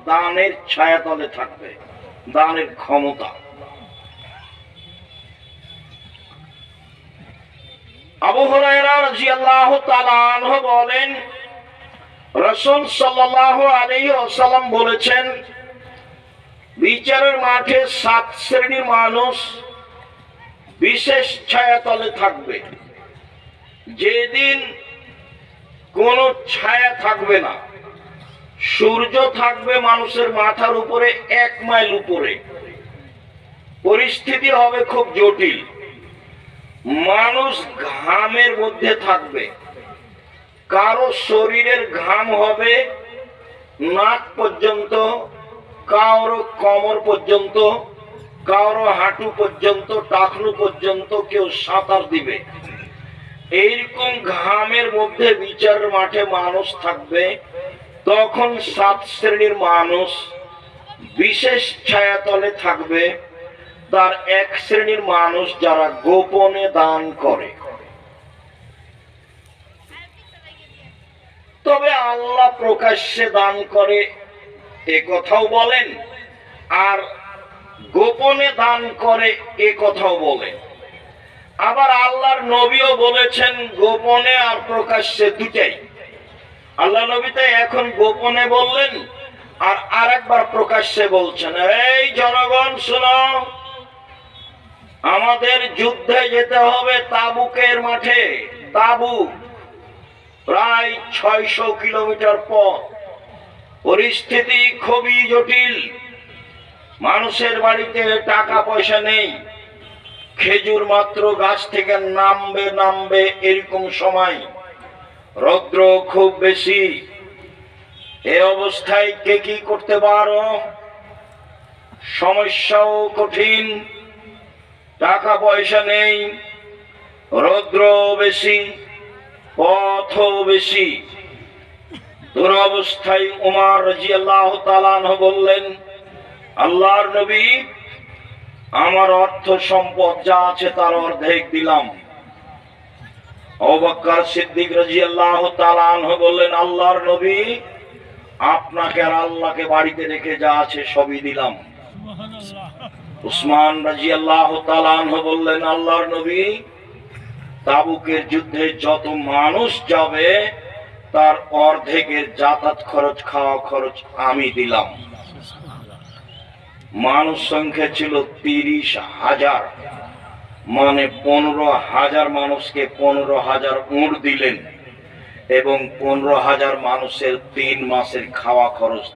দানের ছায়াতলে থাকবে, দানের ক্ষমতা। আবু হুরায়রা রাদিয়াল্লাহু তাআলা আনহু বলেন, রাসূল সাল্লাল্লাহু আলাইহি ওয়াসাল্লাম বলেছেন, বিচারের মাঠে 7 শ্রেণীর মানুষ বিশেষ ছায়াতলে থাকবে। যেদিন কোন ছায়া থাকবে না, সূর্য থাকবে মানুষের মাথার উপরে 1 মাইল উপরে, পরিস্থিতি হবে খুব জটিল। মানুষ ঘামের মধ্যে থাকবে, কারো শরীরের ঘাম হবে নাক পর্যন্ত, কারো কোমর পর্যন্ত, কারো হাঁটু পর্যন্ত, টাকনু পর্যন্ত, কেউ সাঁতার দিবে। এইরকম ঘামের মধ্যে বিচারের মাঠে মানুষ থাকবে। তখন 7 শ্রেণীর মানুষ বিশেষ ছায়াতলে থাকবে। তার 1 শ্রেণীর মানুষ যারা গোপনে দান করে। তবে আল্লাহ প্রকাশ্যে দান করে এ কথাও বলেন, আর গোপনে দান করে এ কথাও বলেন। আবার আল্লাহর নবীও বলেছেন গোপনে আর প্রকাশ্যে দুটাই। আল্লাহ নবী তো এখন গোপনে বললেন, আর আরেকবার প্রকাশ্যে বলছেন, এই জনগণ শোনো, আমাদের যুদ্ধে যেতে হবে তাবুকের মাঠে। তাবুক প্রায় 600 কিলোমিটার পথ, পরিস্থিতি খুবই জটিল। মানুষের বাড়িতে টাকা পয়সা নেই, খেজুর মাত্র গাছ থেকে নামবে এরকম সময়, রৌদ্র খুব বেশি। এই অবস্থায় কে কি করতে পারো? সমস্যাও কঠিন, টাকা পয়সা নেই, রৌদ্র বেশি, পথও বেশি। দুরবস্থায় উমর রাদিয়াল্লাহু তাআলা আনহু বললেন, আল্লাহর নবী, আমার অর্থ সম্পদ যা আছে তার অর্ধেক দিলাম। আবু বকর সিদ্দিক রাদিয়াল্লাহু তাআলা আনহু বললেন, আল্লাহর নবী, আপনাকে আর আল্লাহকে বাড়িতে রেখে যা আছে সবই দিলাম। উসমান রাদিয়াল্লাহু তাআলা আনহু বললেন, আল্লাহর নবী, তাবুকের যুদ্ধে যত মানুষ যাবে তার অর্ধেকের যাতায়াত খরচ, খাওয়া খরচ আমি দিলাম। মানুষ সংখ্যা ছিল 30,000, মানে 15,000 মানুষকে 15,000 উট দিলেন এবং 15,000 মানুষের 3 মাসের খাওয়া খরচ